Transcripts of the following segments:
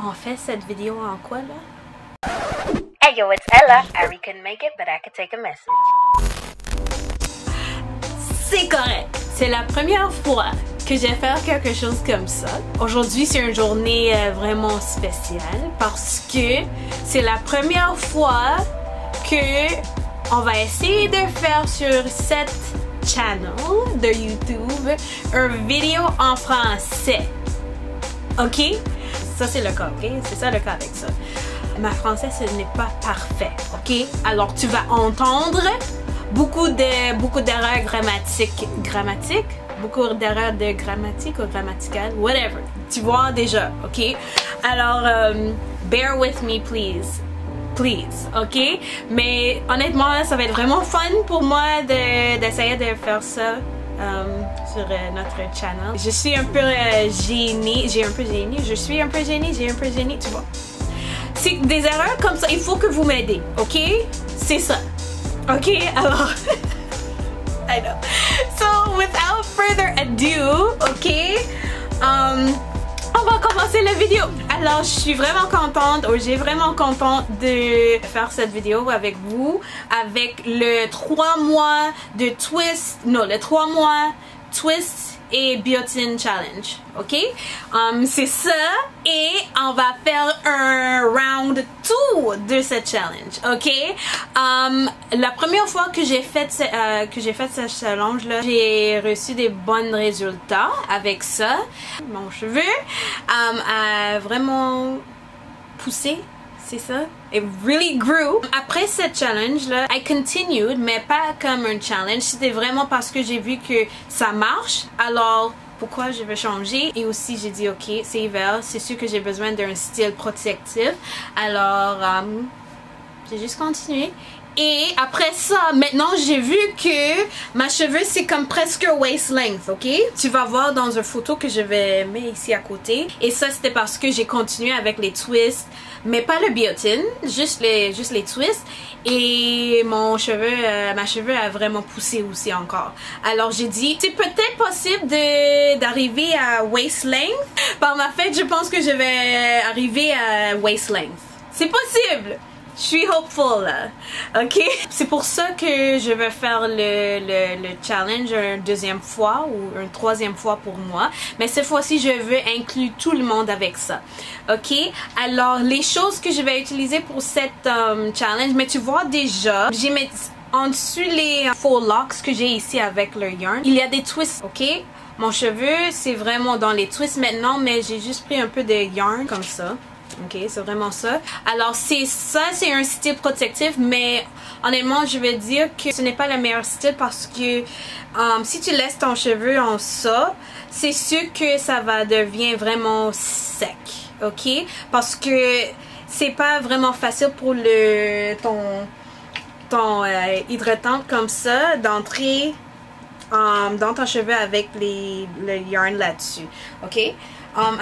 On fait cette vidéo en quoi là? Hey yo, it's Ella. Ari couldn't make it, but I could take a message. C'est correct. C'est la première fois que je vais faire quelque chose comme ça. Aujourd'hui, c'est une journée vraiment spéciale parce que c'est la première fois que on va essayer de faire sur cette channel de YouTube une vidéo en français. Ok? Ça c'est le cas, ok? C'est ça le cas avec ça. Ma français ce n'est pas parfait, ok? Alors tu vas entendre beaucoup d'erreurs grammatiques, beaucoup d'erreurs de grammatique ou grammaticales, whatever. Tu vois déjà, ok? Alors, bear with me please. Please, ok? Mais honnêtement, ça va être vraiment fun pour moi d'essayer de faire ça sur notre channel. Je suis un peu gênée, je suis un peu gênée, tu vois. C'est des erreurs comme ça, il faut que vous m'aidez, ok? C'est ça. Ok, alors... I know. So, without further ado, ok? On va commencer la vidéo. Alors, je suis vraiment contente, j'ai vraiment contente de faire cette vidéo avec vous, avec le 3 mois de twist, non, le 3 mois twist et biotin challenge, ok? C'est ça, et on va faire un round 2 de cette challenge, ok? La première fois que j'ai fait ce challenge là, j'ai reçu des bons résultats avec ça. Mon cheveu a vraiment poussé. C'est ça. It really grew. Après cette challenge là, I continued, mais pas comme un challenge. C'était vraiment parce que j'ai vu que ça marche. Alors, pourquoi je veux changer? Et aussi, j'ai dit, ok, c'est hiver. C'est sûr que j'ai besoin d'un style protectif. Alors, j'ai juste continué. Et après ça, maintenant j'ai vu que ma cheveux c'est comme presque waist length, ok? Tu vas voir dans une photo que je vais mettre ici à côté. Et ça c'était parce que j'ai continué avec les twists, mais pas le biotin, juste les twists. Et ma cheveux a vraiment poussé aussi encore. Alors j'ai dit, c'est peut-être possible d'arriver à waist length. Par ma fête, je pense que je vais arriver à waist length. C'est possible! Je suis hopeful là, ok? C'est pour ça que je vais faire le challenge une deuxième fois ou une troisième fois pour moi. Mais cette fois-ci, je veux inclure tout le monde avec ça, ok? Alors, les choses que je vais utiliser pour cette challenge, mais tu vois déjà, j'ai mis en dessus les faux locks que j'ai ici avec le yarn. Il y a des twists, ok? Mon cheveu, c'est vraiment dans les twists maintenant, mais j'ai juste pris un peu de yarn comme ça. Ok, c'est vraiment ça. Alors c'est un style protectif, mais honnêtement je vais dire que ce n'est pas le meilleur style parce que si tu laisses ton cheveu en ça, c'est sûr que ça va devenir vraiment sec, ok? Parce que c'est pas vraiment facile pour ton hydratant comme ça d'entrer dans ton cheveu avec le yarn là-dessus, ok?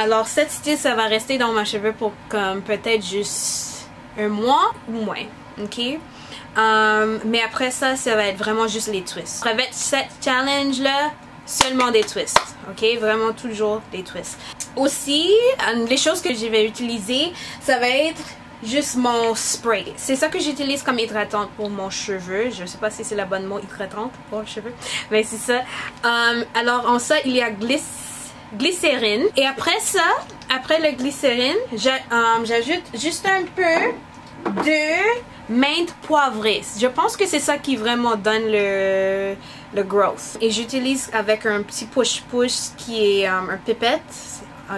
Alors cette style ça va rester dans ma cheveux pour comme peut-être juste un mois ou moins, ok? Mais après ça va être vraiment juste les twists. Avec cette challenge là, seulement des twists, ok? Vraiment toujours des twists. Aussi, les choses que je vais utiliser, ça va être juste mon spray. C'est ça que j'utilise comme hydratante pour mon cheveu. Je sais pas si c'est le bon mot, hydratante pour le cheveu, mais c'est ça. Alors en ça il y a glycérine, et après ça, après le glycérine, j'ajoute juste un peu de menthe poivrée. Je pense que c'est ça qui vraiment donne le growth. Et j'utilise avec un petit push-push qui est un pipette.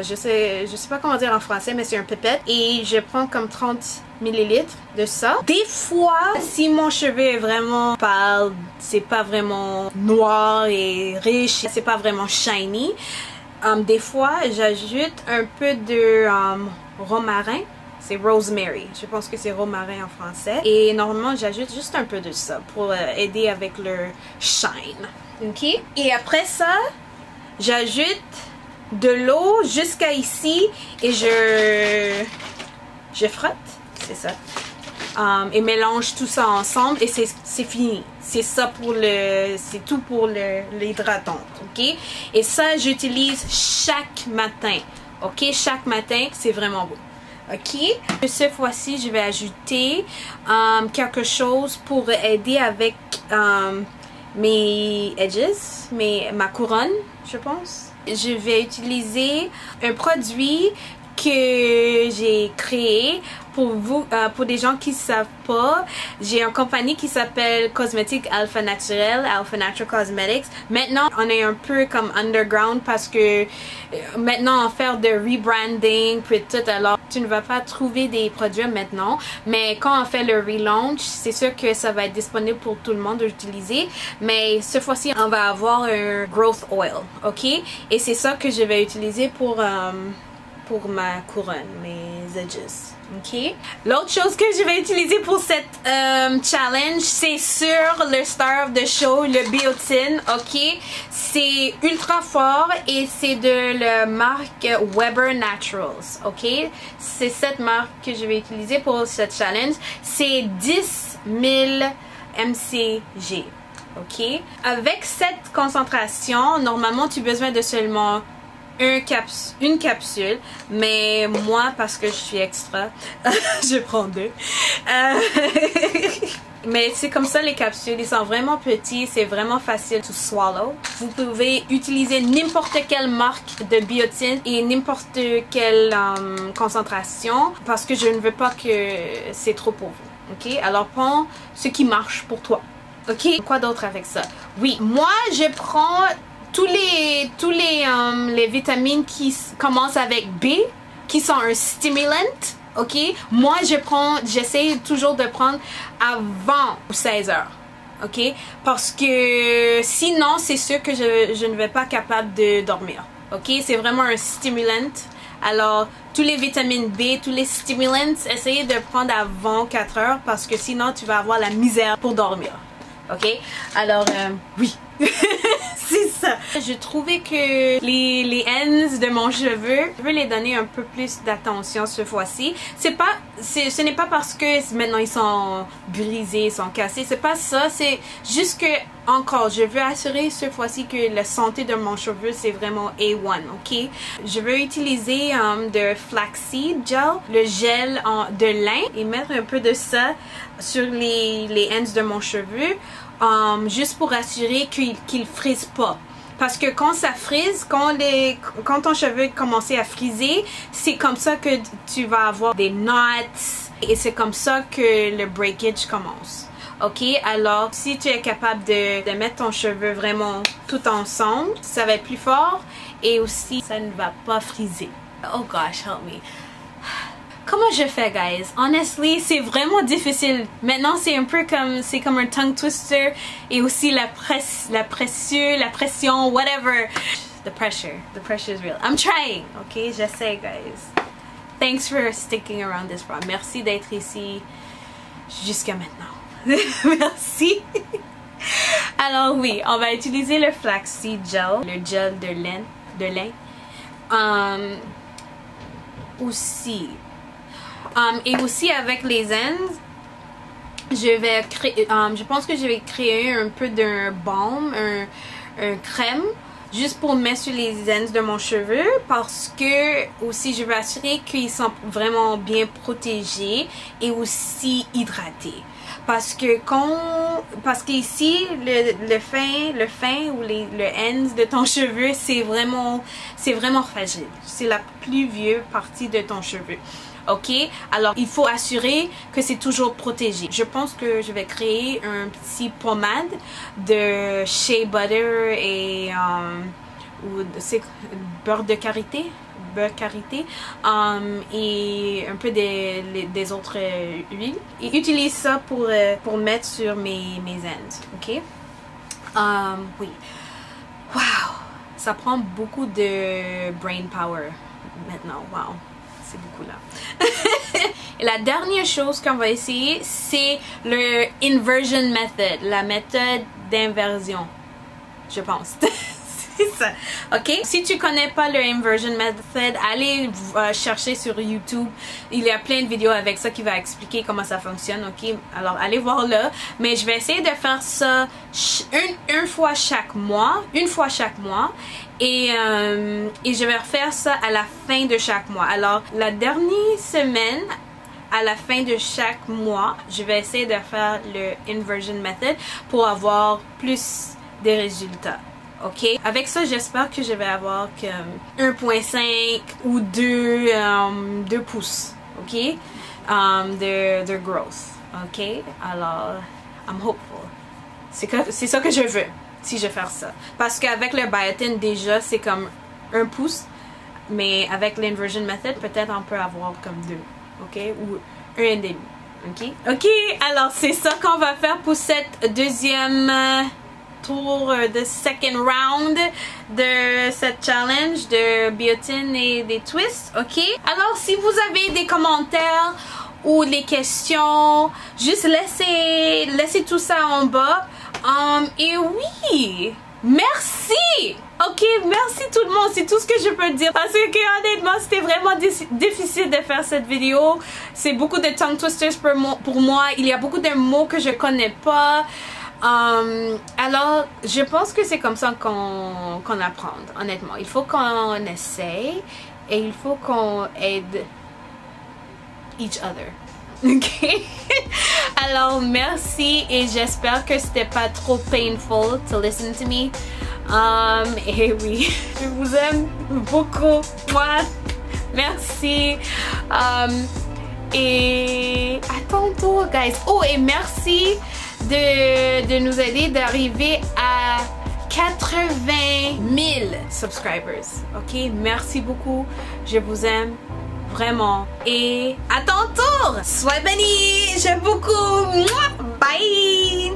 Je sais pas comment dire en français, mais c'est un pipette. Et je prends comme 30 ml de ça. Des fois, si mon cheveu est vraiment pâle, c'est pas vraiment noir et riche, c'est pas vraiment shiny, des fois, j'ajoute un peu de romarin. C'est rosemary. Je pense que c'est romarin en français. Et normalement, j'ajoute juste un peu de ça pour aider avec le shine. Ok? Et après ça, j'ajoute de l'eau jusqu'à ici et je frotte. C'est ça. Et mélange tout ça ensemble et c'est fini. C'est ça pour c'est tout pour l'hydratante, ok? Et ça j'utilise chaque matin, ok? Chaque matin, c'est vraiment beau. Ok, cette fois-ci je vais ajouter quelque chose pour aider avec mes edges, ma couronne, je pense. Je vais utiliser un produit que j'ai créé pour vous, pour des gens qui savent pas. J'ai une compagnie qui s'appelle Cosmétique Alpha Naturel, Alpha Natural Cosmetics. Maintenant, on est un peu comme underground parce que maintenant on fait de rebranding puis tout. Alors, tu ne vas pas trouver des produits maintenant, mais quand on fait le relaunch, c'est sûr que ça va être disponible pour tout le monde d'utiliser. Mais cette fois-ci, on va avoir un growth oil, ok? Et c'est ça que je vais utiliser pour ma couronne, mes edges. Ok. L'autre chose que je vais utiliser pour cette challenge, c'est sur le star of the show, le biotin. Ok. C'est ultra fort et c'est de la marque Weber Naturals. Ok. C'est cette marque que je vais utiliser pour cette challenge. C'est 10 000 mcg. Ok. Avec cette concentration, normalement, tu as besoin de seulement une capsule, mais moi, parce que je suis extra, je prends 2. Mais c'est comme ça les capsules, ils sont vraiment petits, c'est vraiment facile to swallow. Vous pouvez utiliser n'importe quelle marque de biotin et n'importe quelle concentration, parce que je ne veux pas que c'est trop pour vous. Ok, alors prends ce qui marche pour toi. Ok, quoi d'autre avec ça? Oui, moi je prends tous les vitamines qui commencent avec B, qui sont un stimulant, ok? Moi, j'essaie toujours de prendre avant 16 heures, ok? Parce que sinon, c'est sûr que je ne vais pas capable de dormir, ok? C'est vraiment un stimulant. Alors, tous les vitamines B, tous les stimulants, essayez de prendre avant 4 heures parce que sinon, tu vas avoir la misère pour dormir, ok? Alors, oui. C'est ça. Je trouvais que les ends de mon cheveu, je veux les donner un peu plus d'attention cette fois-ci. Ce n'est pas parce que maintenant ils sont brisés, ils sont cassés. C'est pas ça. C'est juste que, encore, je veux assurer cette fois-ci que la santé de mon cheveu, c'est vraiment A1, ok? Je veux utiliser de flaxseed gel, le gel de lin, et mettre un peu de ça sur les ends de mon cheveu. Juste pour assurer qu'il frise pas. Parce que quand ça frise, quand ton cheveu commence à friser, c'est comme ça que tu vas avoir des knots et c'est comme ça que le breakage commence. Ok, alors si tu es capable de mettre ton cheveu vraiment tout ensemble, ça va être plus fort et aussi ça ne va pas friser. Oh gosh, help me. Comment je fais, guys? Honestly, c'est vraiment difficile. Maintenant, c'est un peu comme un tongue twister et aussi la pression, whatever. The pressure is real. I'm trying, ok? J'essaie, guys. Thanks for sticking around this far. Merci d'être ici jusqu'à maintenant. Merci. Alors oui, on va utiliser le flaxseed gel, le gel de lin. Aussi. Et aussi avec les ends, je pense que je vais créer un peu d'un baume, un crème, juste pour mettre sur les ends de mon cheveu parce que aussi je veux assurer qu'ils sont vraiment bien protégés et aussi hydratés. Parce qu'ici, le fin ou le ends de ton cheveu, c'est vraiment fragile. C'est la plus vieille partie de ton cheveu. Ok, alors il faut assurer que c'est toujours protégé. Je pense que je vais créer un petit pommade de shea butter et beurre de karité, et un peu des autres huiles. Et utilise ça pour mettre sur mes ends. Ok, oui. Wow, ça prend beaucoup de brain power maintenant. Wow. C'est beaucoup là. Et la dernière chose qu'on va essayer, c'est le inversion method, la méthode d'inversion, je pense. C'est ça. Ok? Si tu connais pas le inversion method, allez chercher sur YouTube. Il y a plein de vidéos avec ça qui va expliquer comment ça fonctionne. Ok? Alors allez voir là. Mais je vais essayer de faire ça une fois chaque mois. Une fois chaque mois. Et je vais refaire ça à la fin de chaque mois. Alors la dernière semaine, à la fin de chaque mois, je vais essayer de faire le inversion method pour avoir plus de résultats. Ok? Avec ça, j'espère que je vais avoir comme 1.5 ou 2 pouces. Ok? De growth. Ok? Alors, I'm hopeful. C'est ça que je veux si je fais ça. Parce qu'avec le biotin, déjà, c'est comme 1 pouce. Mais avec l'inversion method, peut-être on peut avoir comme 2. Ok? Ou 1,5. Ok? Ok, alors c'est ça qu'on va faire pour cette deuxième tour de second round de cette challenge de biotin et des twists. Ok? Alors si vous avez des commentaires ou des questions, juste laissez tout ça en bas. Et oui! Merci! Ok, merci tout le monde, c'est tout ce que je peux dire. Parce que honnêtement, c'était vraiment difficile de faire cette vidéo. C'est beaucoup de tongue twisters pour moi. Il y a beaucoup de mots que je connais pas. Alors, je pense que c'est comme ça qu'on apprend, honnêtement. Il faut qu'on essaye et il faut qu'on aide each other. Ok? Alors, merci et j'espère que c'était pas trop painful to listen to me. Et oui, je vous aime beaucoup. Moi, merci. Et à tantôt, guys. Oh, et merci de nous aider d'arriver à 80 000 subscribers. Ok? Merci beaucoup. Je vous aime. Vraiment. Et à ton tour! Sois béni! J'aime beaucoup! Bye!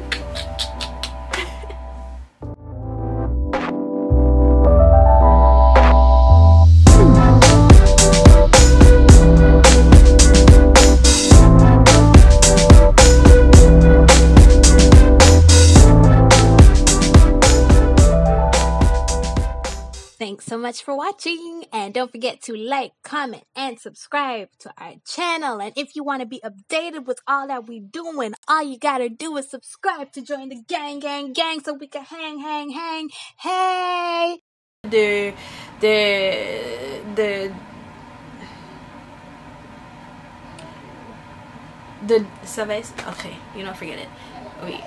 Thanks so much for watching, and don't forget to like, comment, and subscribe to our channel. And if you want to be updated with all that we're doing, all you gotta do is subscribe to join the gang so we can hang. Hey! Ça va être... Okay, you know, forget it. Oui.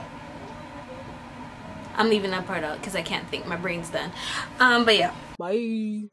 I'm leaving that part out because I can't think. My brain's done. But yeah. Bye!